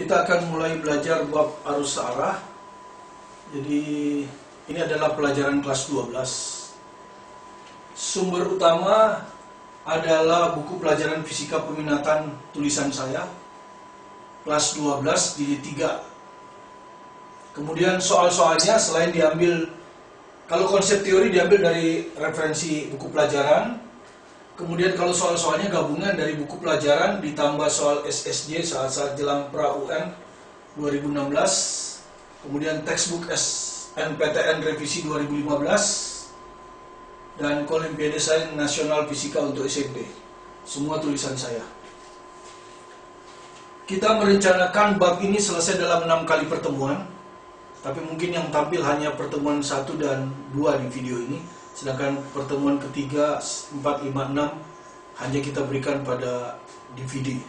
Kita akan mulai belajar bab arus searah. Jadi ini adalah pelajaran kelas 12. Sumber utama adalah buku pelajaran fisika peminatan tulisan saya, kelas 12 jilid 3. Kemudian soal-soalnya selain diambil, kalau konsep teori diambil dari referensi buku pelajaran, kemudian kalau soal-soalnya gabungan dari buku pelajaran ditambah soal SSJ saat-saat jelang pra-UN 2016, kemudian textbook SNPTN revisi 2015, dan Olimpiade Sains Nasional Fisika untuk SMP. Semua tulisan saya. Kita merencanakan bab ini selesai dalam 6 kali pertemuan, tapi mungkin yang tampil hanya pertemuan 1 dan 2 di video ini, sedangkan pertemuan ketiga, 4, 5, 6 hanya kita berikan pada DVD.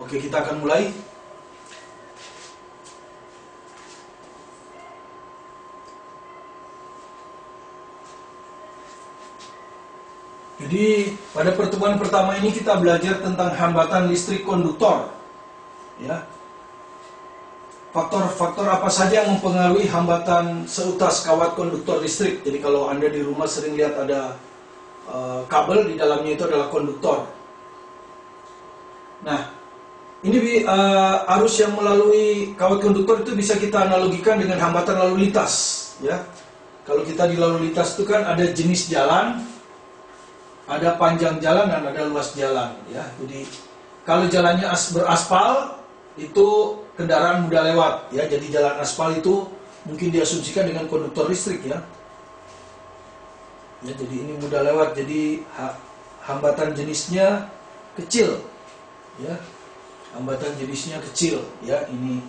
Oke, kita akan mulai. Jadi pada pertemuan pertama ini kita belajar tentang hambatan listrik konduktor, ya. Faktor-faktor apa saja yang mempengaruhi hambatan seutas kawat konduktor listrik. Jadi kalau Anda di rumah sering lihat ada kabel, di dalamnya itu adalah konduktor. Nah, ini arus yang melalui kawat konduktor itu bisa kita analogikan dengan hambatan lalu lintas, ya. Kalau kita di lalu lintas itu kan ada jenis jalan, ada panjang jalan dan ada luas jalan, ya. Jadi kalau jalannya beraspal itu kendaraan mudah lewat, ya. Jadi jalan aspal itu mungkin diasumsikan dengan konduktor listrik, ya. Ya, jadi ini mudah lewat, jadi hambatan jenisnya kecil, ya. Hambatan jenisnya kecil, ya. Ini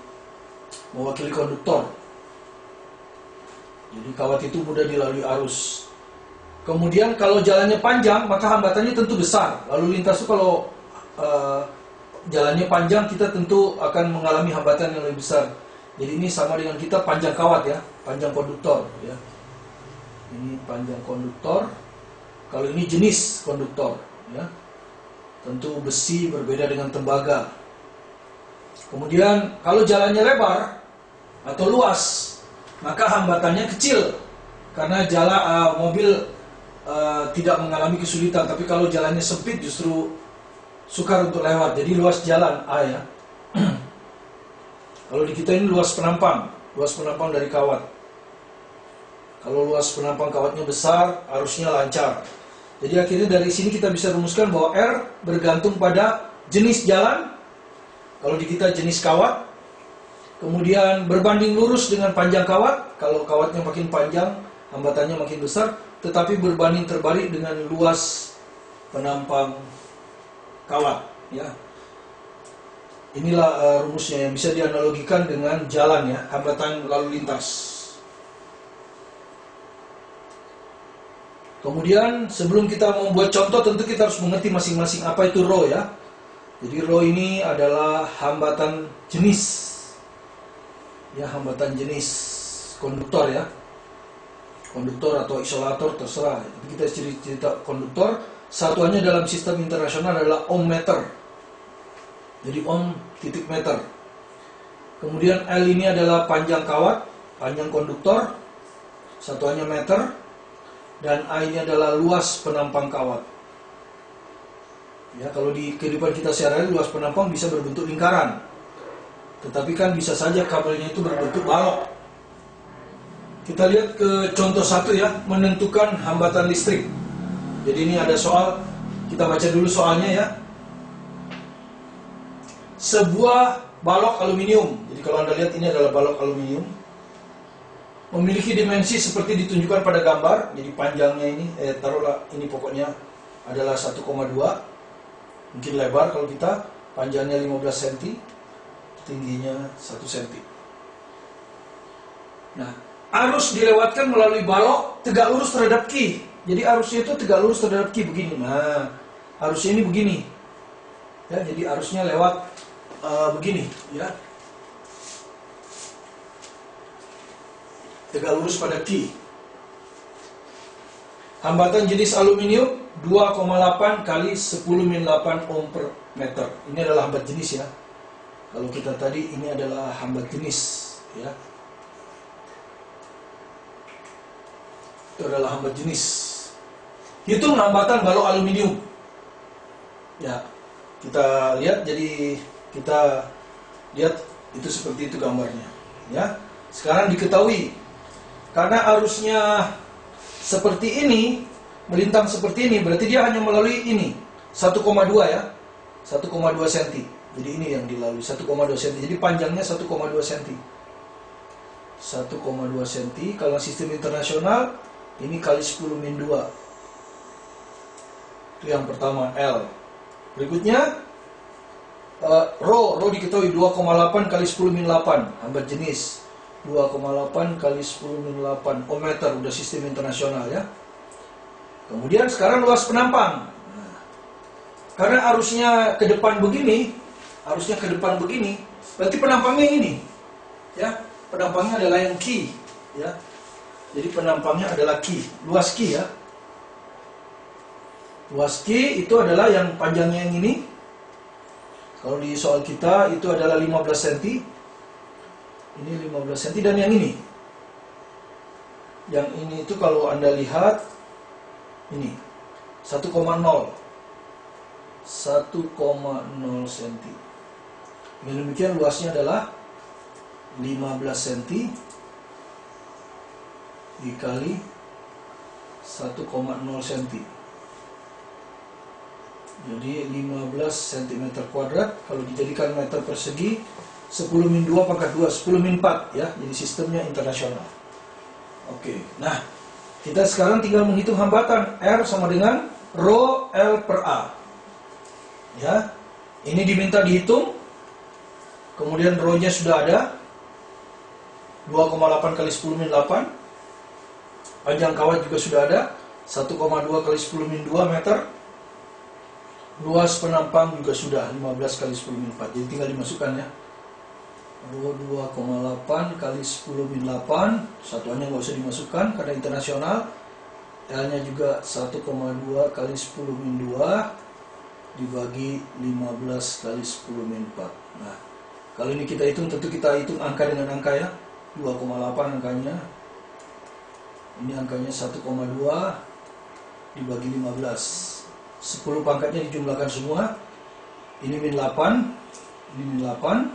mewakili konduktor. Jadi kawat itu mudah dilalui arus. Kemudian kalau jalannya panjang, maka hambatannya tentu besar. Lalu lintas itu kalau jalannya panjang, kita tentu akan mengalami hambatan yang lebih besar. Jadi ini sama dengan kita panjang kawat, ya, panjang konduktor, ya. Ini panjang konduktor. Kalau ini jenis konduktor, ya. Tentu besi berbeda dengan tembaga. Kemudian kalau jalannya lebar atau luas, maka hambatannya kecil karena mobil tidak mengalami kesulitan. Tapi kalau jalannya sempit justru sukar untuk lewat. Jadi luas jalan A, ya. Kalau di kita ini luas penampang dari kawat. Kalau luas penampang kawatnya besar, arusnya lancar. Jadi akhirnya dari sini kita bisa rumuskan bahwa R bergantung pada jenis jalan. Kalau di kita jenis kawat. Kemudian berbanding lurus dengan panjang kawat. Kalau kawatnya makin panjang, hambatannya makin besar. Tetapi berbanding terbalik dengan luas penampang kawat, ya. Inilah rumusnya yang bisa dianalogikan dengan jalan, ya, hambatan lalu lintas. Kemudian sebelum kita membuat contoh, tentu kita harus mengerti masing-masing apa itu rho, ya. Jadi rho ini adalah hambatan jenis, ya, hambatan jenis konduktor, ya. Konduktor atau isolator terserah. Tapi kita cerita konduktor. Satuannya dalam sistem internasional adalah ohm meter. Jadi ohm titik meter. Kemudian L ini adalah panjang kawat, panjang konduktor. Satuannya meter. Dan A ini adalah luas penampang kawat. Ya, kalau di kehidupan kita sehari-hari luas penampang bisa berbentuk lingkaran. Tetapi kan bisa saja kabelnya itu berbentuk balok. Kita lihat ke contoh 1, ya, menentukan hambatan listrik. Jadi ini ada soal, kita baca dulu soalnya, ya. Sebuah balok aluminium, jadi kalau Anda lihat ini adalah balok aluminium, memiliki dimensi seperti ditunjukkan pada gambar. Jadi panjangnya ini, taruhlah ini pokoknya adalah 1,2, mungkin lebar kalau kita, panjangnya 15 cm, tingginya 1 cm. Nah, arus dilewatkan melalui balok tegak lurus terhadap Q. Jadi arusnya itu tegak lurus terhadap Q begini. Nah, arusnya ini begini, ya. Jadi arusnya lewat begini, ya, tegak lurus pada Q. Hambatan jenis aluminium 2,8 kali 10⁻⁸ ohm per meter. Ini adalah hambat jenis, ya. Kalau kita tadi ini adalah hambat jenis, ya. Itu adalah hambat jenis. Hitung hambatan balok aluminium. Ya, kita lihat, jadi kita lihat itu seperti itu gambarnya. Ya, sekarang diketahui karena arusnya seperti ini, melintang seperti ini, berarti dia hanya melalui ini 1,2 ya, 1,2 cm. Jadi ini yang dilalui 1,2 cm. Jadi panjangnya 1,2 cm. 1,2 cm. Kalau sistem internasional ini kali 10 min 2. Itu yang pertama, L. Berikutnya Rho diketahui 2,8 kali 10 min 8, hambat jenis. 2,8 kali 10 min 8 ohmmeter, udah sistem internasional ya. Kemudian sekarang luas penampang. Nah, karena arusnya ke depan begini, berarti penampangnya ini, ya. Penampangnya adalah yang Q, ya. Jadi penampangnya adalah Q, luas Q ya. Luas Q itu adalah yang panjangnya yang ini. Kalau di soal kita itu adalah 15 cm. Ini 15 cm dan yang ini. Yang ini itu kalau Anda lihat ini 1,0 cm. Dengan demikian luasnya adalah 15 cm dikali 1,0 cm. Jadi 15 cm kuadrat kalau dijadikan meter persegi 10 min 2 pangkat 2, 10 min 4 ya. Jadi sistemnya internasional. Oke. Nah, kita sekarang tinggal menghitung hambatan. R sama dengan Rho L per A. Ya. Ini diminta dihitung. Kemudian Rho-nya sudah ada 2,8 kali 10 min 8. Panjang kawat juga sudah ada 1,2 kali 10 min 2 meter. Luas penampang juga sudah 15 kali 10 min 4. Jadi tinggal dimasukkan ya. Rho 2,8 kali 10 min 8. Satuannya nggak usah dimasukkan karena internasional. L-nya juga 1,2 kali 10 min 2 dibagi 15 kali 10 min 4. Nah, kalau ini kita hitung, tentu kita hitung angka dengan angka ya. 2,8 angkanya. Ini angkanya 1,2 dibagi 15. 10 pangkatnya dijumlahkan semua. Ini min 8. Ini min 8.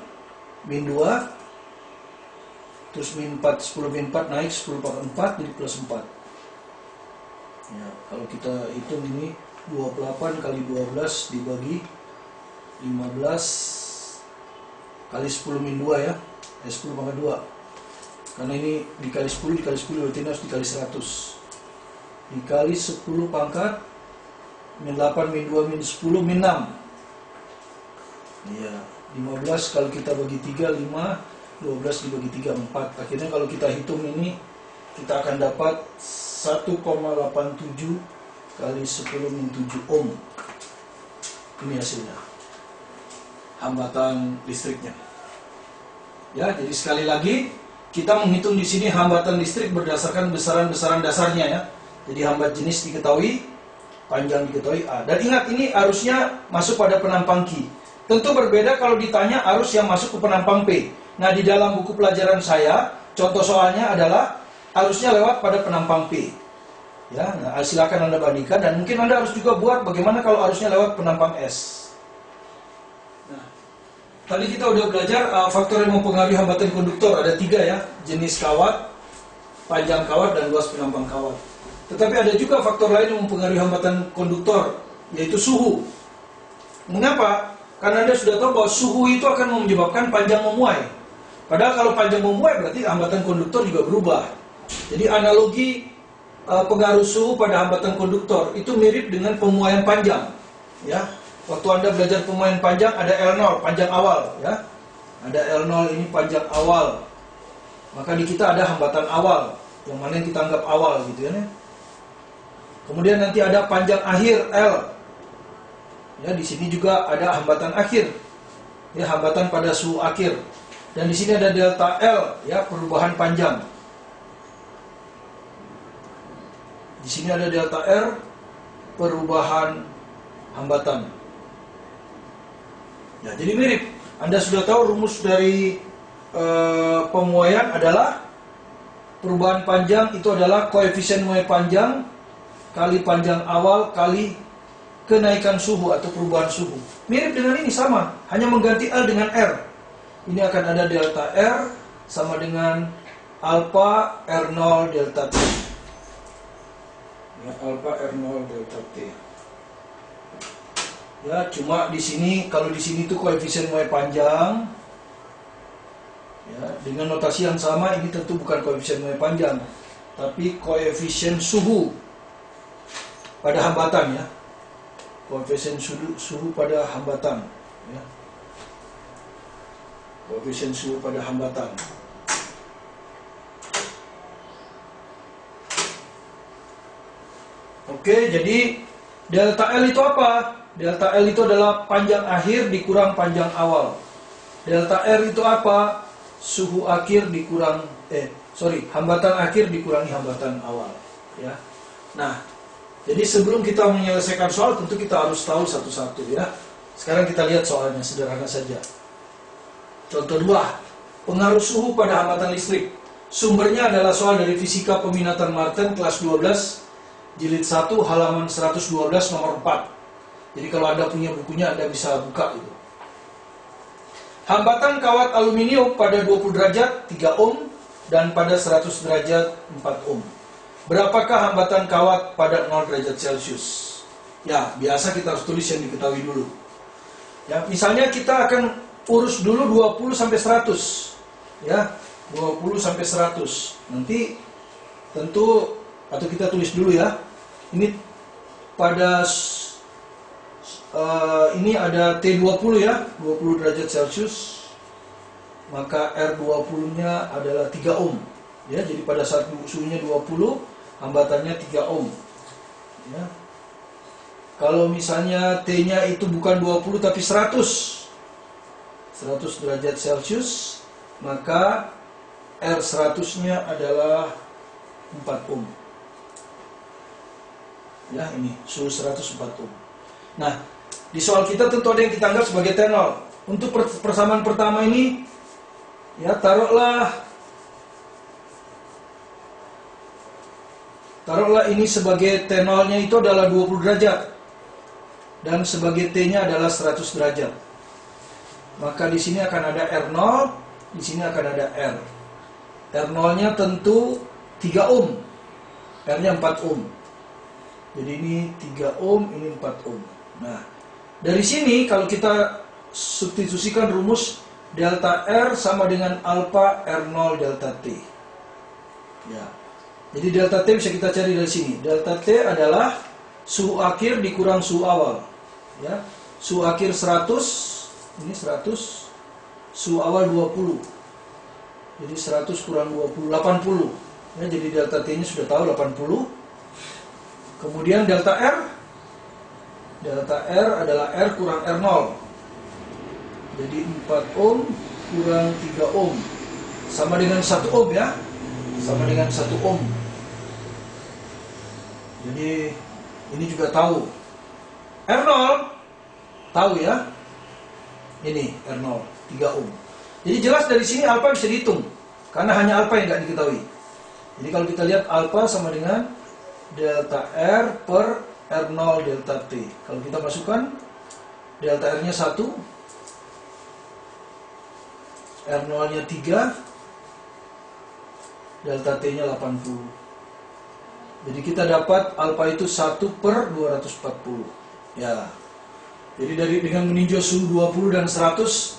Min 2. Terus min 4. 10 min 4 naik 10 pangkat 4 jadi plus 4. Ya, kalau kita hitung ini 28 kali 12 dibagi 15 kali 10 min 2 ya. 10 pangkat 2. Karena ini dikali 10 berarti ini harus dikali 100. Dikali 10 pangkat min 8 min 2 min 10 min 6. Iya, 15 kalau kita bagi 3 5, 12 dibagi 3 4. Akhirnya kalau kita hitung ini kita akan dapat 1,87 kali 10 min 7 ohm. Ini hasilnya. Hambatan listriknya. Ya, jadi sekali lagi kita menghitung di sini hambatan listrik berdasarkan besaran-besaran dasarnya ya. Jadi hambat jenis diketahui, panjang diketahui A. Dan ingat ini arusnya masuk pada penampang Q. Tentu berbeda kalau ditanya arus yang masuk ke penampang P. Nah, di dalam buku pelajaran saya, contoh soalnya adalah arusnya lewat pada penampang P. Ya, nah, silakan Anda bandingkan dan mungkin Anda harus juga buat bagaimana kalau arusnya lewat penampang S. Nah, tadi kita udah belajar faktor yang mempengaruhi hambatan konduktor ada 3 ya, jenis kawat, panjang kawat dan luas penampang kawat. Tetapi ada juga faktor lain yang mempengaruhi hambatan konduktor, yaitu suhu. Mengapa? Karena Anda sudah tahu bahwa suhu itu akan menyebabkan panjang memuai. Padahal kalau panjang memuai berarti hambatan konduktor juga berubah. Jadi analogi pengaruh suhu pada hambatan konduktor itu mirip dengan pemuaian panjang. Ya, waktu Anda belajar pemuaian panjang ada L0 panjang awal. Ya, ada L0 ini panjang awal. Maka di kita ada hambatan awal, yang mana yang kita anggap awal gitu ya. Kemudian nanti ada panjang akhir L. Ya, di sini juga ada hambatan akhir. Ya, hambatan pada suhu akhir. Dan di sini ada delta L, ya, perubahan panjang. Di sini ada delta R, perubahan hambatan. Ya, jadi mirip. Anda sudah tahu rumus dari pemuaian adalah perubahan panjang itu adalah koefisien muai panjang kali panjang awal kali kenaikan suhu atau perubahan suhu. Mirip dengan ini, sama, hanya mengganti L dengan R. Ini akan ada delta R sama dengan alpha R0 delta T. Ya, alpha R0 delta T. Ya, cuma di sini, kalau di sini itu koefisien muai panjang. Ya, dengan notasi yang sama, ini tentu bukan koefisien muai panjang, tapi koefisien suhu pada hambatan, ya. Koefisien suhu pada hambatan, ya. Koefisien suhu pada hambatan. Oke, jadi delta L itu apa? Delta L itu adalah panjang akhir dikurang panjang awal. Delta R itu apa? Suhu akhir dikurang hambatan akhir dikurangi hambatan awal, ya. Nah, jadi sebelum kita menyelesaikan soal tentu kita harus tahu satu-satu, ya. Sekarang kita lihat soalnya, sederhana saja. Contoh 2, pengaruh suhu pada hambatan listrik. Sumbernya adalah soal dari Fisika Peminatan Martin kelas 12 jilid 1 halaman 112 nomor 4. Jadi kalau Anda punya bukunya Anda bisa buka itu. Hambatan kawat aluminium pada 20 derajat 3 ohm dan pada 100 derajat 4 ohm. Berapakah hambatan kawat pada 0 derajat Celcius? Ya, biasa kita harus tulis yang diketahui dulu. Ya, misalnya kita akan urus dulu 20 sampai 100. Ya, 20 sampai 100. Nanti tentu atau kita tulis dulu, ya. Ini pada ini ada T20, ya, 20 derajat Celcius. Maka R20-nya adalah 3 ohm. Ya, jadi pada saat suhunya 20, hambatannya 3 ohm. Ya. Kalau misalnya T-nya itu bukan 20 tapi 100 derajat Celcius, maka R100-nya adalah 4 ohm. Ya, ini suhu 104 ohm. Nah, di soal kita tentu ada yang kita anggap sebagai T0. Untuk persamaan pertama ini, ya, taruhlah ini sebagai T0-nya itu adalah 20 derajat dan sebagai T-nya adalah 100 derajat. Maka di sini akan ada R0, di sini akan ada R. R0-nya tentu 3 ohm, R-nya 4 ohm. Jadi ini 3 ohm, ini 4 ohm. Nah, dari sini kalau kita substitusikan rumus delta R sama dengan alpha R0 delta T. Ya. Jadi delta T bisa kita cari dari sini. Delta T adalah suhu akhir dikurang suhu awal. Ya. Suhu akhir 100, ini 100, suhu awal 20. Jadi 100 kurang 20, 80. Ya, jadi delta T-nya sudah tahu 80. Kemudian delta R adalah R kurang R0. Jadi 4 ohm kurang 3 ohm sama dengan 1 ohm, ya. Sama dengan 1 ohm. Jadi ini juga tahu. R0 tahu, ya. Ini R0 3 ohm. Jadi jelas dari sini alpha bisa dihitung karena hanya alpha yang nggak diketahui. Jadi kalau kita lihat alpha sama dengan delta R per R0 delta T. Kalau kita masukkan delta R-nya 1, R0-nya 3, delta T-nya 80. Jadi kita dapat alpha itu 1 per 240. Ya. Jadi dengan meninjau suhu 20 dan 100,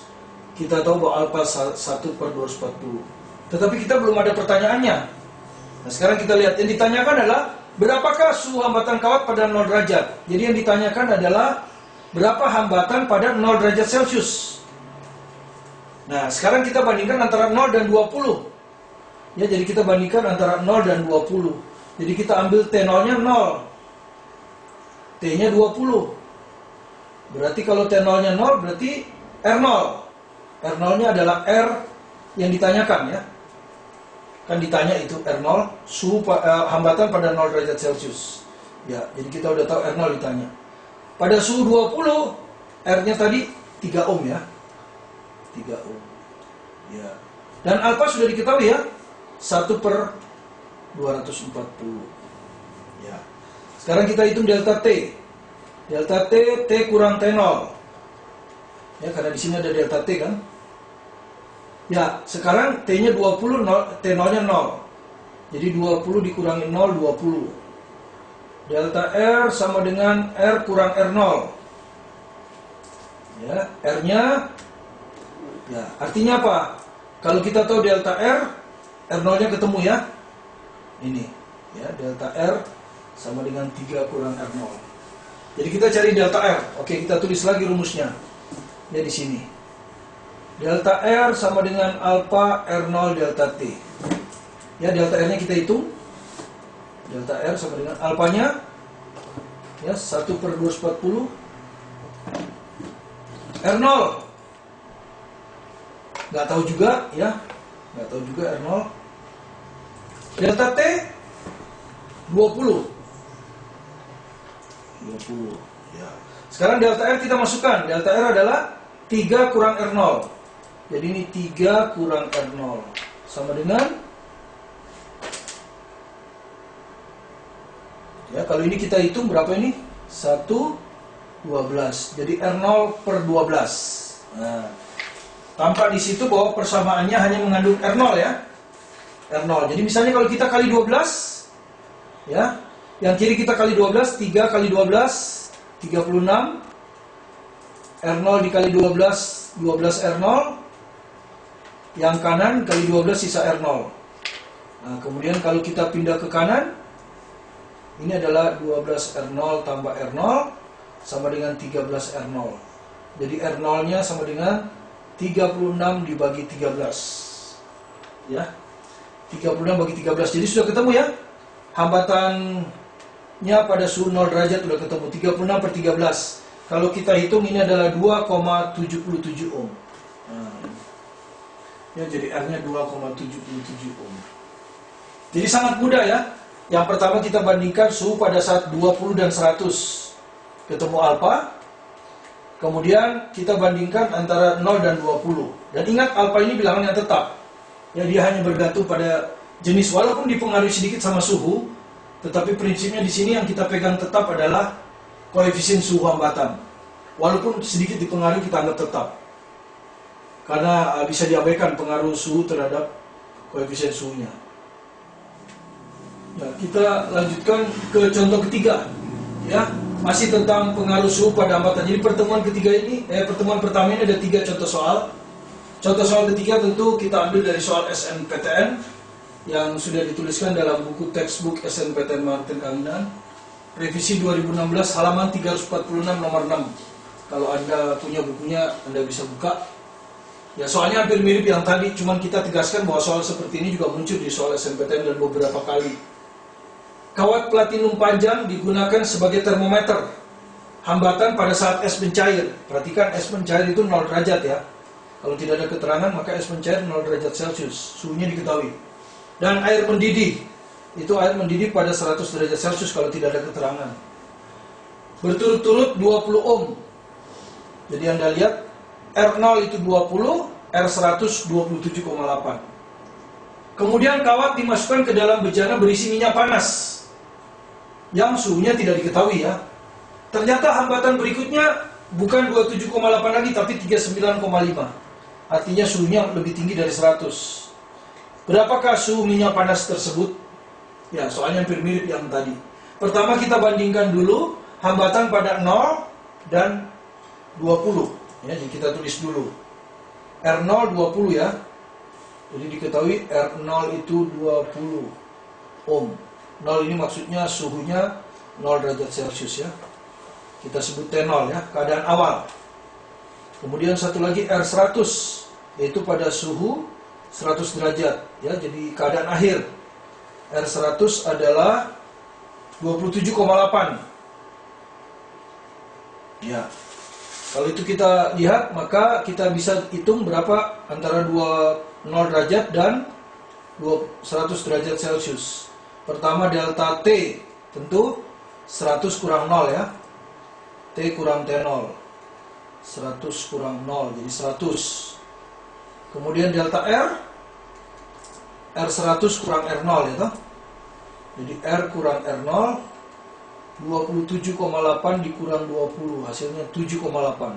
kita tahu bahwa alpha 1 per 240. Tetapi kita belum ada pertanyaannya. Nah, sekarang kita lihat yang ditanyakan adalah berapakah suhu hambatan kawat pada 0 derajat? Jadi yang ditanyakan adalah berapa hambatan pada 0 derajat Celcius. Nah, sekarang kita bandingkan antara 0 dan 20. Ya, jadi kita bandingkan antara 0 dan 20. Jadi kita ambil T0-nya 0. T-nya 20. Berarti kalau T0-nya 0 berarti R0. R0-nya adalah R yang ditanyakan, ya. Kan ditanya itu R0, suhu hambatan pada 0 derajat Celcius. Ya, jadi kita udah tahu R0 ditanya. Pada suhu 20, R-nya tadi 3 ohm, ya. 3 ohm. Ya. Dan alfa sudah diketahui ya, 1/240. Ya. Sekarang kita hitung delta T. Delta T, T kurang T0. Ya, karena di sini ada delta T kan. Ya, sekarang T-nya 20, T0-nya 0. Jadi 20 dikurangi 0, 20. Delta R sama dengan R kurang R0. Ya, R-nya, ya, artinya apa? Kalau kita tahu delta R, R0-nya ketemu ya. Ini, ya, delta R sama dengan 3 kurang R0. Jadi kita cari delta R. Oke, kita tulis lagi rumusnya. Ya, di sini. Delta R sama dengan alfa R0 delta T. Ya, delta R-nya kita hitung. Delta R sama dengan alfanya, ya, 1/240. R0 nggak tahu juga ya, nggak tahu juga R0. Delta T 20 ya. Sekarang delta R kita masukkan. Delta R adalah 3 kurang R0. Jadi ini 3 kurang R0 sama dengan, ya, kalau ini kita hitung berapa ini? 1/12. Jadi R0/12. Nah, tampak di situ bahwa persamaannya hanya mengandung R0 ya. R0. Jadi misalnya kalau kita kali 12, ya, yang kiri kita kali 12, 3 kali 12, 36. R0 dikali 12, 12 R0. Yang kanan kali 12 sisa R0. Nah, kemudian kalau kita pindah ke kanan, ini adalah 12 R0 tambah R0 sama dengan 13 R0. Jadi R0-nya sama dengan 36 dibagi 13. Ya. 36 bagi 13. Jadi sudah ketemu ya. Hambatannya pada suhu 0 derajat sudah ketemu. 36/13. Kalau kita hitung ini adalah 2,77 ohm. Nah, ya, jadi R-nya 2,77 ohm. Jadi sangat mudah ya. Yang pertama kita bandingkan suhu pada saat 20 dan 100 ketemu alfa. Kemudian kita bandingkan antara 0 dan 20. Dan ingat alfa ini bilangan yang tetap. Ya, dia hanya bergantung pada jenis, walaupun dipengaruhi sedikit sama suhu, tetapi prinsipnya di sini yang kita pegang tetap adalah koefisien suhu hambatan. Walaupun sedikit dipengaruhi kita anggap tetap. Karena bisa diabaikan pengaruh suhu terhadap koefisien suhunya. Ya, kita lanjutkan ke contoh ketiga. Ya, masih tentang pengaruh suhu pada hambatan. Jadi pertemuan pertama ini ada 3 contoh soal. Contoh soal ketiga tentu kita ambil dari soal SNPTN yang sudah dituliskan dalam buku textbook SNPTN Martin Kawinan, revisi 2016 halaman 346 nomor 6. Kalau Anda punya bukunya, Anda bisa buka. Ya, soalnya hampir mirip yang tadi, cuman kita tegaskan bahwa soal seperti ini juga muncul di soal SNPTN dan beberapa kali. Kawat platinum panjang digunakan sebagai termometer hambatan pada saat es mencair. Perhatikan, es mencair itu 0 derajat ya. Kalau tidak ada keterangan, maka es mencair 0 derajat Celcius. Suhunya diketahui. Dan air mendidih, itu air mendidih pada 100 derajat Celcius kalau tidak ada keterangan. Berturut-turut 20 ohm. Jadi Anda lihat, R0 itu 20, R100 27,8. Kemudian kawat dimasukkan ke dalam bejana berisi minyak panas yang suhunya tidak diketahui ya. Ternyata hambatan berikutnya bukan 27,8 lagi, tapi 39,5. Artinya suhunya lebih tinggi dari 100. Berapakah suhu minyak panas tersebut? Ya, soalnya hampir mirip yang tadi. Pertama kita bandingkan dulu hambatan pada 0 dan 20. Ya, jadi kita tulis dulu. R0 20 ya. Jadi diketahui R0 itu 20 ohm. 0 ini maksudnya suhunya 0 derajat Celcius ya. Kita sebut T0 ya, keadaan awal. Kemudian satu lagi R100, yaitu pada suhu 100 derajat ya, jadi keadaan akhir. R100 adalah 27,8. Ya. Kalau itu kita lihat, maka kita bisa hitung berapa antara 0 derajat dan 100 derajat Celcius. Pertama delta T, tentu 100 kurang 0 ya. T kurang T0. 100 kurang 0, jadi 100. Kemudian delta R, R100 kurang R0 ya toh. Jadi R kurang R0, 27,8 dikurang 20, hasilnya 7,8.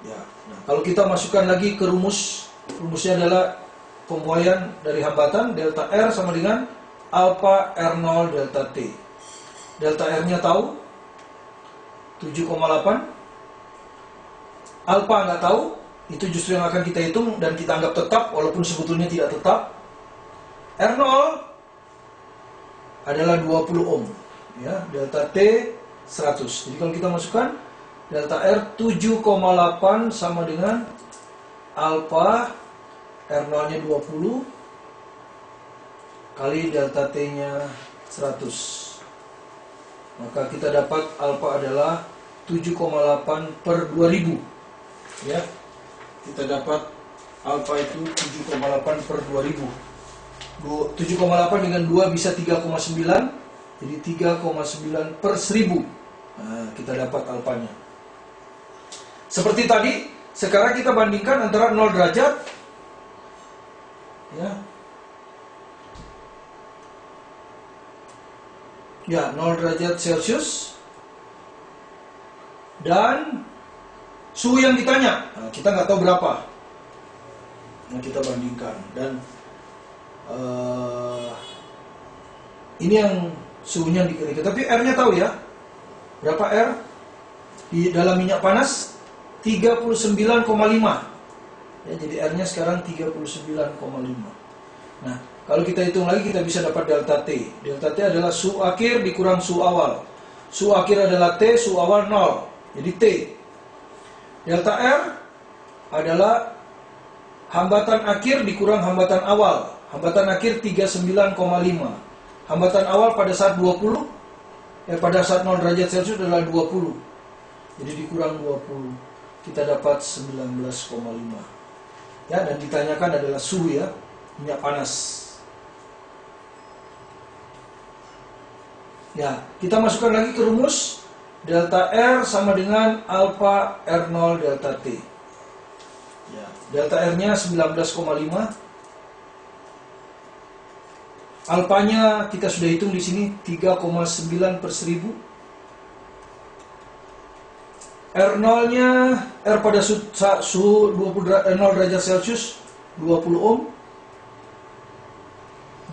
Ya, nah, kalau kita masukkan lagi ke rumusnya adalah pembuaian dari hambatan, delta R sama dengan alpha R0 delta T. Delta R-nya tahu, 7,8. Alpha nggak tahu, itu justru yang akan kita hitung dan kita anggap tetap, walaupun sebetulnya tidak tetap. R0 adalah 20 ohm. Ya, delta T 100. Jadi kalau kita masukkan delta R 7,8 sama dengan alpha R0-nya 20 kali delta T-nya 100. Maka kita dapat alpha adalah 7,8 per 2000. Ya. Kita dapat alpha itu 7,8 per 2000. 7,8 dengan 2 bisa 3,9. Jadi 3,9 per 1000. Nah, kita dapat alfanya. Seperti tadi, sekarang kita bandingkan antara 0 derajat ya 0 derajat Celcius dan suhu yang ditanya. Nah, kita nggak tahu berapa. Nah, kita bandingkan dan ini yang suhunya dikira-kira. Tapi R-nya tahu ya. Berapa R? Di dalam minyak panas 39,5. Ya, jadi R-nya sekarang 39,5. Nah, kalau kita hitung lagi kita bisa dapat delta T. Delta T adalah suhu akhir dikurang suhu awal. Suhu akhir adalah T, suhu awal 0. Jadi T. Delta R adalah hambatan akhir dikurang hambatan awal. Hambatan akhir 39,5. Hambatan awal pada saat 20, pada saat 0 derajat Celcius adalah 20. Jadi dikurang 20, kita dapat 19,5. Ya, dan ditanyakan adalah suhu ya, minyak panas. Ya, kita masukkan lagi ke rumus. Delta R sama dengan alpha R0 delta T. Ya, delta R-nya 19,5. Alpanya kita sudah hitung di sini 3,9 per 1000. R0-nya, R pada suhu 0 derajat Celcius 20 ohm.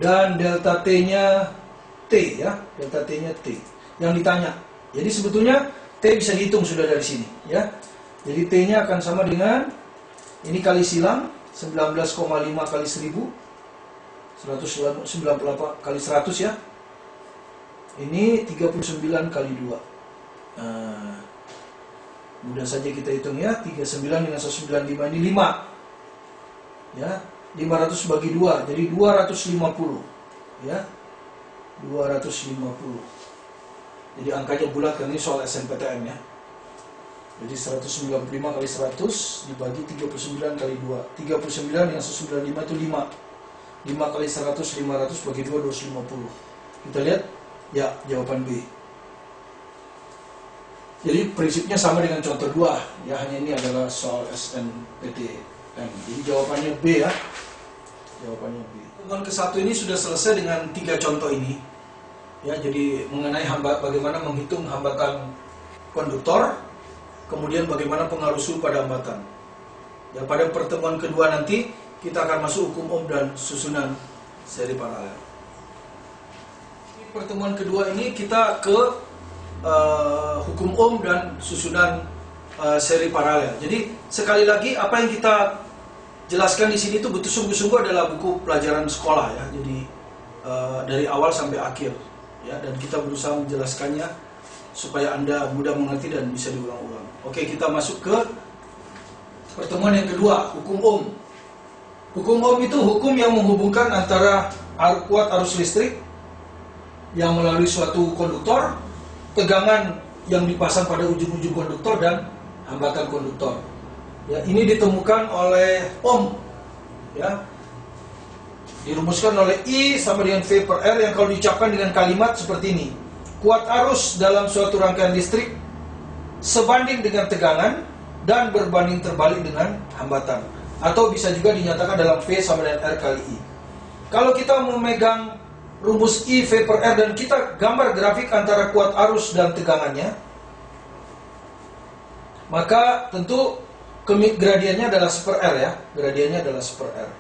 Dan delta T-nya T ya, delta T-nya T. Yang ditanya. Jadi sebetulnya T bisa dihitung sudah dari sini ya. Jadi T-nya akan sama dengan ini kali silang 19,5 kali 1000. 198 kali 100 ya. Ini 39 kali 2. Nah, mudah saja kita hitung ya. 39 dengan 195 ini 5. Ya, 500 bagi 2 jadi 250. Ya. 250. Jadi angkanya bulat kan, ini soal SNPTN ya. Jadi 195 kali 100 dibagi 39 kali 2. 39 dengan 195 itu 5. 5 kali 100, 500 bagi 2, 250. Kita lihat, ya jawaban B. Jadi prinsipnya sama dengan contoh 2. Ya, hanya ini adalah soal SNPTN. Jadi jawabannya B ya. Jawabannya B. Pertemuan ke-1 ini sudah selesai dengan 3 contoh ini. Ya, jadi mengenai bagaimana menghitung hambatan konduktor, kemudian bagaimana pengaruh suhu pada hambatan. Ya, pada pertemuan kedua nanti kita akan masuk hukum ohm dan susunan seri paralel. Di pertemuan kedua ini kita ke hukum ohm dan susunan seri paralel. Jadi sekali lagi apa yang kita jelaskan di sini itu betul sungguh-sungguh adalah buku pelajaran sekolah ya. Jadi dari awal sampai akhir ya, dan kita berusaha menjelaskannya supaya Anda mudah mengerti dan bisa diulang-ulang. Oke, kita masuk ke pertemuan yang kedua, hukum ohm. Hukum ohm itu hukum yang menghubungkan antara kuat arus listrik yang melalui suatu konduktor, tegangan yang dipasang pada ujung-ujung konduktor dan hambatan konduktor. Ya, ini ditemukan oleh Ohm. Ya. Dirumuskan oleh I sama dengan V per R yang kalau diucapkan dengan kalimat seperti ini. Kuat arus dalam suatu rangkaian listrik sebanding dengan tegangan dan berbanding terbalik dengan hambatan. Atau bisa juga dinyatakan dalam V sama dengan R kali I. Kalau kita memegang rumus I V per R dan kita gambar grafik antara kuat arus dan tegangannya, maka tentu gradiennya adalah seper R ya. Gradiennya adalah seper R.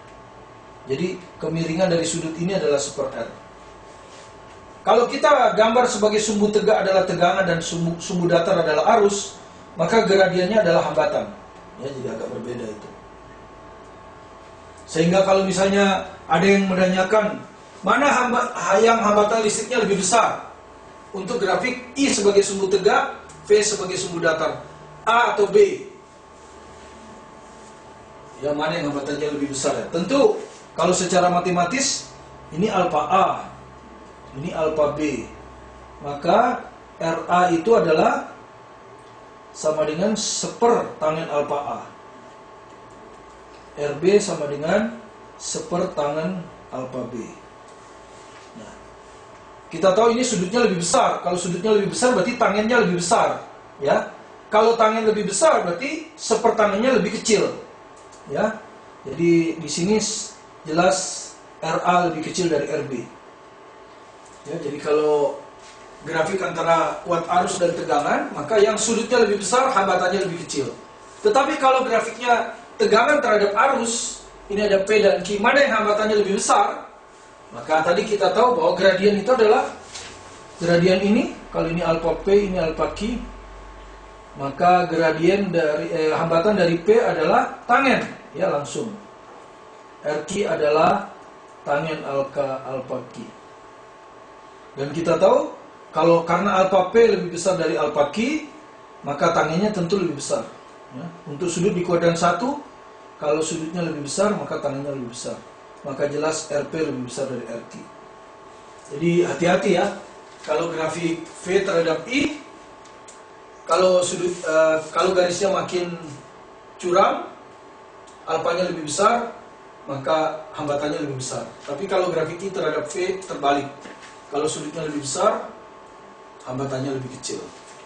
Jadi kemiringan dari sudut ini adalah seper R. Kalau kita gambar sebagai sumbu tegak adalah tegangan dan sumbu datar adalah arus, maka gradiennya adalah hambatan. Ya, jadi agak berbeda itu. Sehingga kalau misalnya ada yang menanyakan mana yang hambatan listriknya lebih besar untuk grafik I sebagai sumbu tegak, V sebagai sumbu datar, A atau B, yang mana yang hambatannya lebih besar ya? Tentu kalau secara matematis ini alfa A, ini alfa B, maka RA itu adalah sama dengan seper tangen alfa A, RB sama dengan seper tangen alfa B. Nah, kita tahu ini sudutnya lebih besar. Kalau sudutnya lebih besar berarti tangennya lebih besar, ya. Kalau tangen lebih besar berarti seper tangennya lebih kecil, ya. Jadi di sini jelas RA lebih kecil dari RB. Ya, jadi kalau grafik antara kuat arus dan tegangan, maka yang sudutnya lebih besar, hambatannya lebih kecil. Tetapi kalau grafiknya tegangan terhadap arus, ini ada P dan Q, mana yang hambatannya lebih besar? Maka tadi kita tahu bahwa gradien itu adalah gradien ini, kalau ini alfa P, ini alfa Q, maka gradien dari hambatan dari P adalah tangen, ya langsung. RQ adalah tangen alfa Q. Dan kita tahu kalau karena alfa P lebih besar dari alfa Q, maka tangennya tentu lebih besar. Ya. Untuk sudut di kuadran 1, kalau sudutnya lebih besar, maka tangennya lebih besar. Maka jelas RP lebih besar dari RQ. Jadi hati-hati ya, kalau grafik V terhadap I, kalau garisnya makin curam, alfanya lebih besar, maka hambatannya lebih besar. Tapi kalau grafik I terhadap V terbalik, kalau sudutnya lebih besar, hambatannya lebih kecil.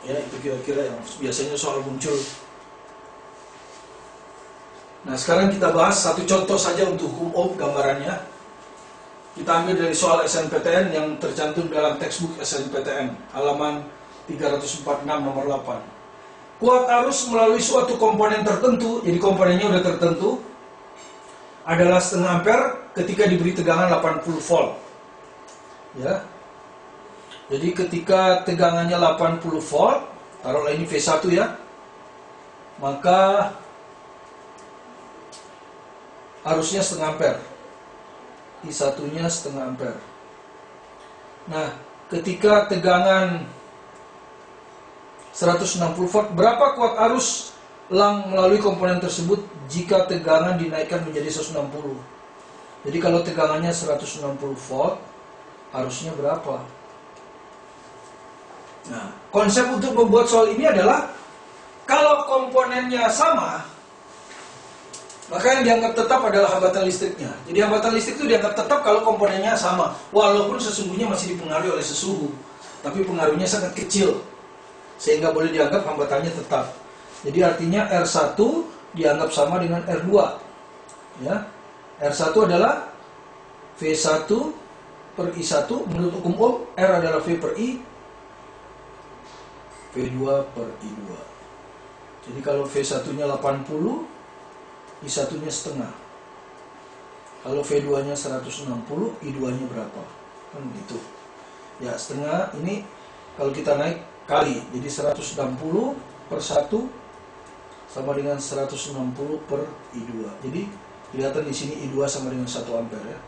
Ya, itu kira-kira yang biasanya soal muncul. Nah, sekarang kita bahas satu contoh saja untuk hukum Ohm gambarannya. Kita ambil dari soal SNPTN yang tercantum dalam textbook SNPTN, halaman 346 nomor 8. Kuat arus melalui suatu komponen tertentu, jadi komponennya sudah tertentu, adalah setengah ampere ketika diberi tegangan 80 volt. Ya. Jadi ketika tegangannya 80 volt, taruhlah ini V1 ya, maka arusnya setengah ampere, I1-nya setengah ampere. Nah, ketika tegangan 160 volt, berapa kuat arus lang melalui komponen tersebut jika tegangan dinaikkan menjadi 160? Jadi kalau tegangannya 160 volt, arusnya berapa? Nah, konsep untuk membuat soal ini adalah kalau komponennya sama, maka yang dianggap tetap adalah hambatan listriknya. Jadi hambatan listrik itu dianggap tetap kalau komponennya sama, walaupun sesungguhnya masih dipengaruhi oleh sesuhu, tapi pengaruhnya sangat kecil, sehingga boleh dianggap hambatannya tetap. Jadi artinya R1 dianggap sama dengan R2. Ya, R1 adalah V1 per I1, menurut hukum Ohm, R adalah V per I, V2 per I2. Jadi kalau V1-nya 80, I1-nya setengah. Kalau V2-nya 160, I2-nya berapa? Kan gitu. Ya, setengah ini kalau kita naik kali. Jadi 160 per 1 sama dengan 160 per I2. Jadi kelihatan di sini I2 sama dengan 1 ampere ya.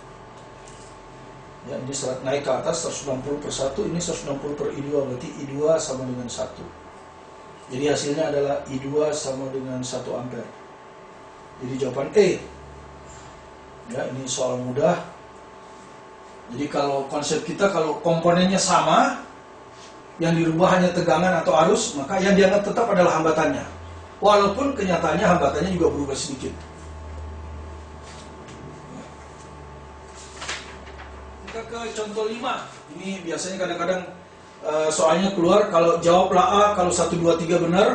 Ya, ini naik ke atas 160 per 1, ini 160 per I2, berarti I2 sama dengan 1. Jadi hasilnya adalah I2 sama dengan 1 ampere. Jadi jawaban E. Ya, ini soal mudah. Jadi kalau konsep kita, kalau komponennya sama, yang dirubah hanya tegangan atau arus, maka yang dianggap tetap adalah hambatannya. Walaupun kenyataannya hambatannya juga berubah sedikit. Kita ke contoh 5. Ini biasanya kadang-kadang soalnya keluar, kalau jawablah A kalau 1, 2, 3 benar,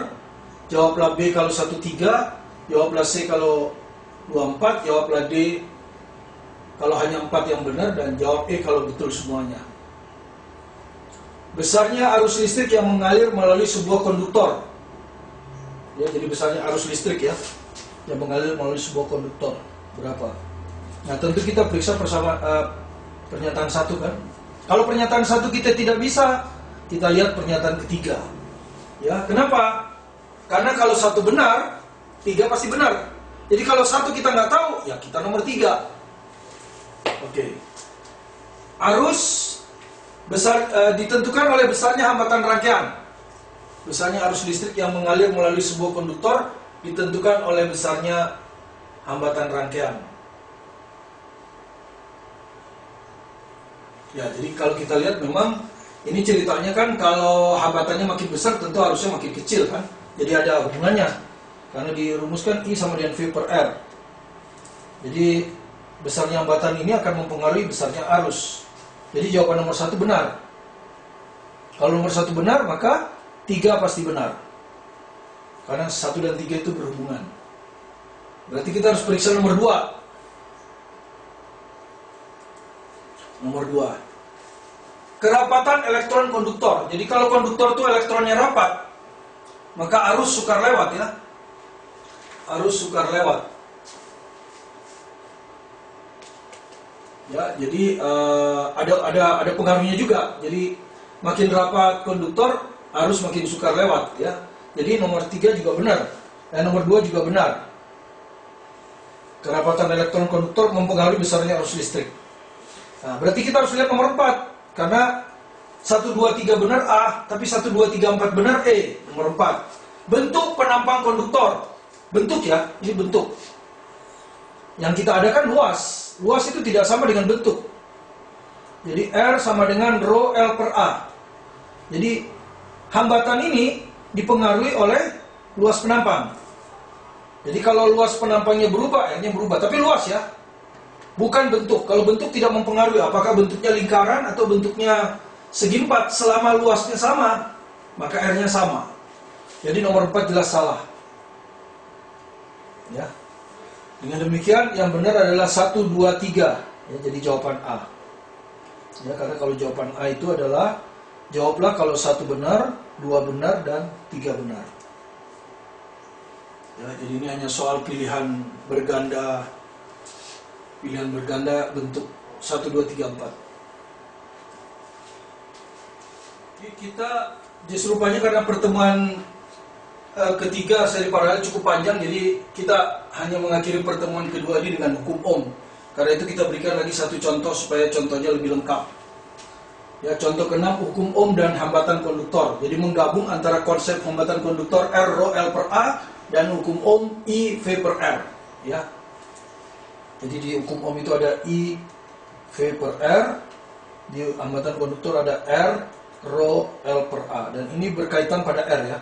jawablah B kalau 1, 3, jawablah C kalau 24, jawablah D kalau hanya 4 yang benar, dan jawab E kalau betul semuanya. Besarnya arus listrik yang mengalir melalui sebuah konduktor. Ya, jadi besarnya arus listrik ya yang mengalir melalui sebuah konduktor berapa? Nah, tentu kita periksa bersama pernyataan 1 kan. Kalau pernyataan 1 kita tidak bisa, kita lihat pernyataan ketiga. Ya, kenapa? Karena kalau 1 benar, 3 pasti benar. Jadi kalau 1 kita nggak tahu, ya kita nomor 3. Oke. Arus besar ditentukan oleh besarnya hambatan rangkaian. Besarnya arus listrik yang mengalir melalui sebuah konduktor ditentukan oleh besarnya hambatan rangkaian. Ya, jadi kalau kita lihat memang ini ceritanya kan kalau hambatannya makin besar tentu arusnya makin kecil kan. Jadi ada hubungannya. Karena dirumuskan I sama dengan V per R. Jadi besarnya hambatan ini akan mempengaruhi besarnya arus. Jadi jawaban nomor 1 benar. Kalau nomor 1 benar, maka 3 pasti benar. Karena 1 dan 3 itu berhubungan. Berarti kita harus periksa nomor 2. Nomor 2. Kerapatan elektron konduktor. Jadi kalau konduktor itu elektronnya rapat, maka arus sukar lewat ya. Arus sukar lewat. Ya, jadi ada pengaruhnya juga. Jadi makin rapat konduktor, arus makin sukar lewat ya. Jadi nomor 3 juga benar. Dan nomor 2 juga benar. Kerapatan elektron konduktor mempengaruhi besarnya arus listrik. Nah, berarti kita harus lihat nomor 4. Karena 1, 2, 3 benar A, tapi 1, 2, 3, 4 benar E. Nomor 4. Bentuk penampang konduktor. Bentuk ya, ini bentuk. Yang kita ada kan luas. Luas itu tidak sama dengan bentuk. Jadi R sama dengan rho L per A. Jadi hambatan ini dipengaruhi oleh luas penampang. Jadi kalau luas penampangnya berubah, R-nya berubah. Tapi luas ya, bukan bentuk. Kalau bentuk tidak mempengaruhi apakah bentuknya lingkaran atau bentuknya segi 4. Selama luasnya sama, maka R-nya sama. Jadi nomor 4 jelas salah. Ya. Dengan demikian yang benar adalah 1, 2, 3 ya, jadi jawaban A ya, karena kalau jawaban A itu adalah jawablah kalau 1 benar, 2 benar, dan 3 benar ya. Jadi ini hanya soal pilihan berganda bentuk 1, 2, 3, 4. Jadi kita rupanya karena pertemuan ketiga seri paralel cukup panjang, jadi kita hanya mengakhiri pertemuan kedua ini dengan hukum Ohm. Karena itu kita berikan lagi 1 contoh supaya contohnya lebih lengkap. Ya, contoh ke-6 hukum Ohm dan hambatan konduktor. Jadi menggabung antara konsep hambatan konduktor R rho L per A dan hukum Ohm I V per R. Ya. Jadi di hukum Ohm itu ada I V per R, di hambatan konduktor ada R rho L per A, dan ini berkaitan pada R ya.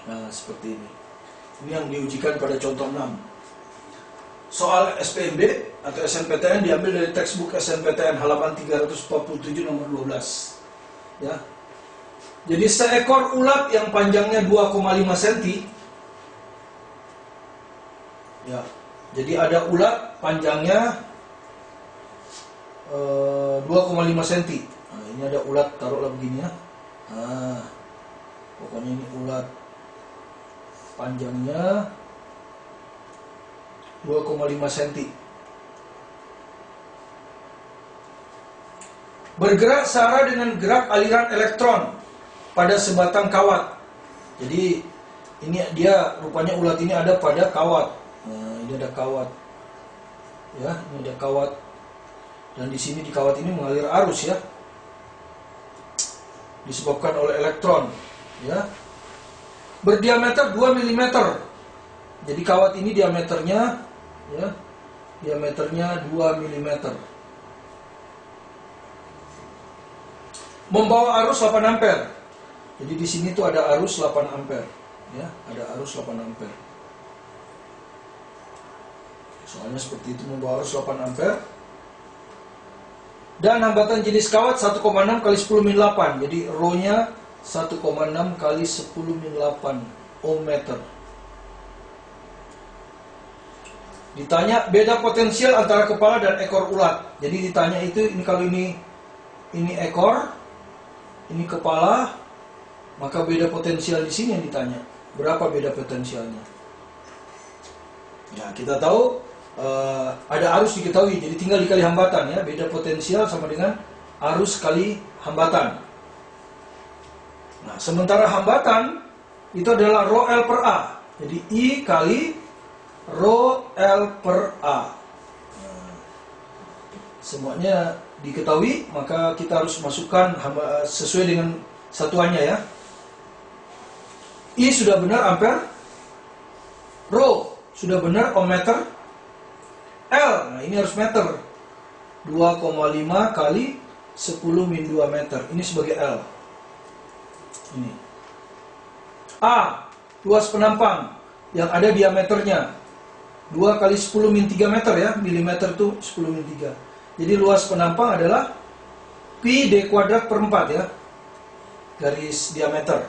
Nah, seperti ini. Ini yang diujikan pada contoh 6. Soal SPMB atau SNPTN diambil dari textbook SNPTN halaman 347 nomor 12. Ya. Jadi seekor ulat yang panjangnya 2,5 cm. Ya. Jadi ada ulat panjangnya 2,5 cm. Nah, ini ada ulat, taruhlah begini ya. Nah, pokoknya ini ulat panjangnya 2,5 cm. Bergerak searah dengan gerak aliran elektron pada sebatang kawat. Jadi ini dia rupanya ulat ini ada pada kawat. Nah, ini ada kawat. Ya, ini ada kawat. Dan di sini di kawat ini mengalir arus ya. Disebabkan oleh elektron, ya. Berdiameter 2 mm. Jadi kawat ini diameternya ya, diameternya 2 mm. Membawa arus 8 ampere. Jadi di sini tuh ada arus 8 ampere, ya, ada arus 8 ampere. Soalnya seperti itu, membawa arus 8 ampere. Dan hambatan jenis kawat 1,6 kali 10 min 8. Jadi rho-nya 1,6 kali 10 min 8 ohm meter. Ditanya beda potensial antara kepala dan ekor ulat. Jadi ditanya itu, ini kalau ini ekor, ini kepala, maka beda potensial di sini yang ditanya. Berapa beda potensialnya? Ya, kita tahu ada arus diketahui, jadi tinggal dikali hambatan ya. Beda potensial sama dengan arus kali hambatan. Nah, sementara hambatan itu adalah rho L per A. Jadi I kali rho L per A. Nah, semuanya diketahui, maka kita harus masukkan sesuai dengan satuannya ya. I sudah benar ampere, rho sudah benar ohm meter, L, nah ini harus meter, 2,5 kali 10 min 2 meter, ini sebagai L. Ini A, luas penampang yang ada diameternya 2 kali 10 min 3 meter ya, milimeter itu 10 min 3. Jadi luas penampang adalah pi d kuadrat per 4 ya, garis diameter,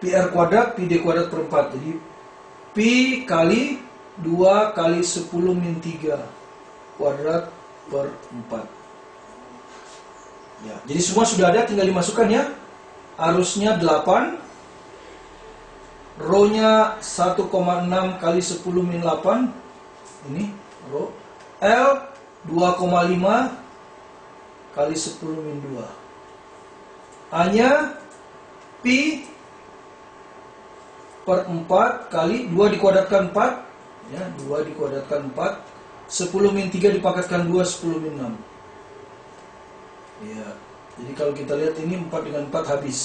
pi r kuadrat pi d kuadrat per 4. Jadi pi kali 2 kali 10 min 3 kuadrat per 4 ya. Jadi semua sudah ada, tinggal dimasukkan ya. Arusnya 8, rho nya 1,6 kali 10 min 8, ini rho, L 2,5 kali 10 min 2, A nya pi per 4 kali 2 dikuadratkan 4 ya, 2 dikuadratkan 4, 10 min 3 dipangkatkan 2, 10 min 6 ya. Jadi kalau kita lihat ini 4 dengan 4 habis.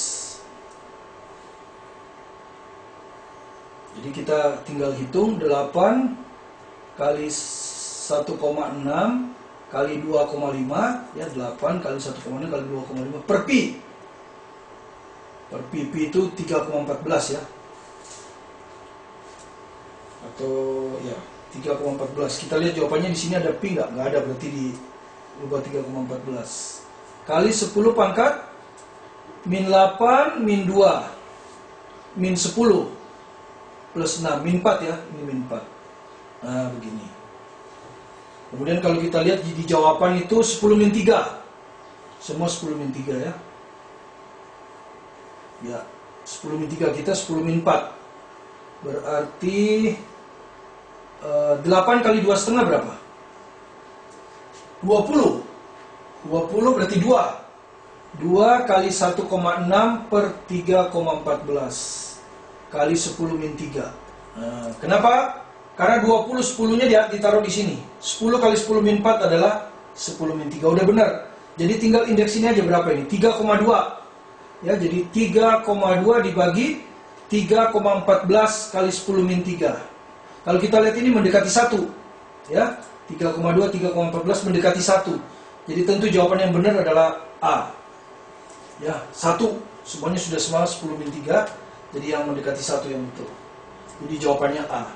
Jadi kita tinggal hitung 8 kali 1,6 kali 2,5 ya, 8 kali 1,6 kali 2,5 per pi. Per pi itu 3,14 ya. Atau ya 3,14. Kita lihat jawabannya di sini ada pi nggak? Nggak ada, berarti di ubah 3,14 kali 10 pangkat min 8 min 2 min 10 plus 6 min 4 ya, ini min 4. Nah begini. Kemudian kalau kita lihat di jawaban itu 10 min 3, semua 10 min 3 ya. Ya 10 min 3, kita 10 min 4, berarti 8 kali 2,5 berapa? 20 berarti 2 kali 1,6 per 3,14 kali 10 min 3. Nah, kenapa? Karena 20 10-nya ditaruh di sini. 10 kali 10 min 4 adalah 10 min 3. Udah benar. Jadi tinggal indeks ini aja berapa ini? 3,2. Ya, jadi 3,2 dibagi 3,14 kali 10 min 3. Kalau kita lihat ini mendekati 1. Ya, 3,2 3,14 mendekati 1. Jadi tentu jawaban yang benar adalah A. Ya, 1. Semuanya sudah sama 10 min 3. Jadi yang mendekati 1 yang betul. Jadi jawabannya A.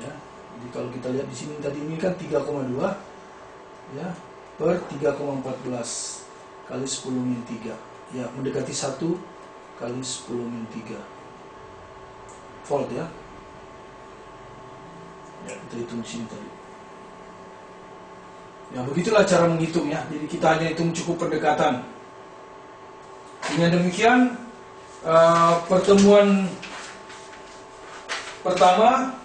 Ya. Jadi kalau kita lihat di sini tadi ini kan 3,2 ya per 3,14 kali 10 min 3. Ya, mendekati 1 kali 10 min 3 volt ya. Ya, kita hitung sini tadi. Ya, begitulah cara menghitung ya. Jadi kita hanya hitung cukup pendekatan. Dengan demikian pertemuan pertama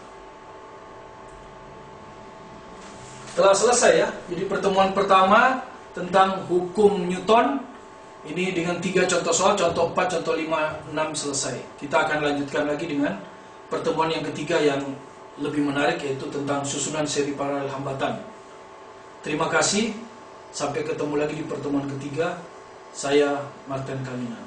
telah selesai ya. Jadi pertemuan pertama tentang hukum Newton ini dengan 3 contoh soal, contoh 4, contoh 5, 6 selesai. Kita akan lanjutkan lagi dengan pertemuan yang ketiga yang lebih menarik, yaitu tentang susunan seri paralel hambatan. Terima kasih, sampai ketemu lagi di pertemuan ketiga. Saya Martin Kalina.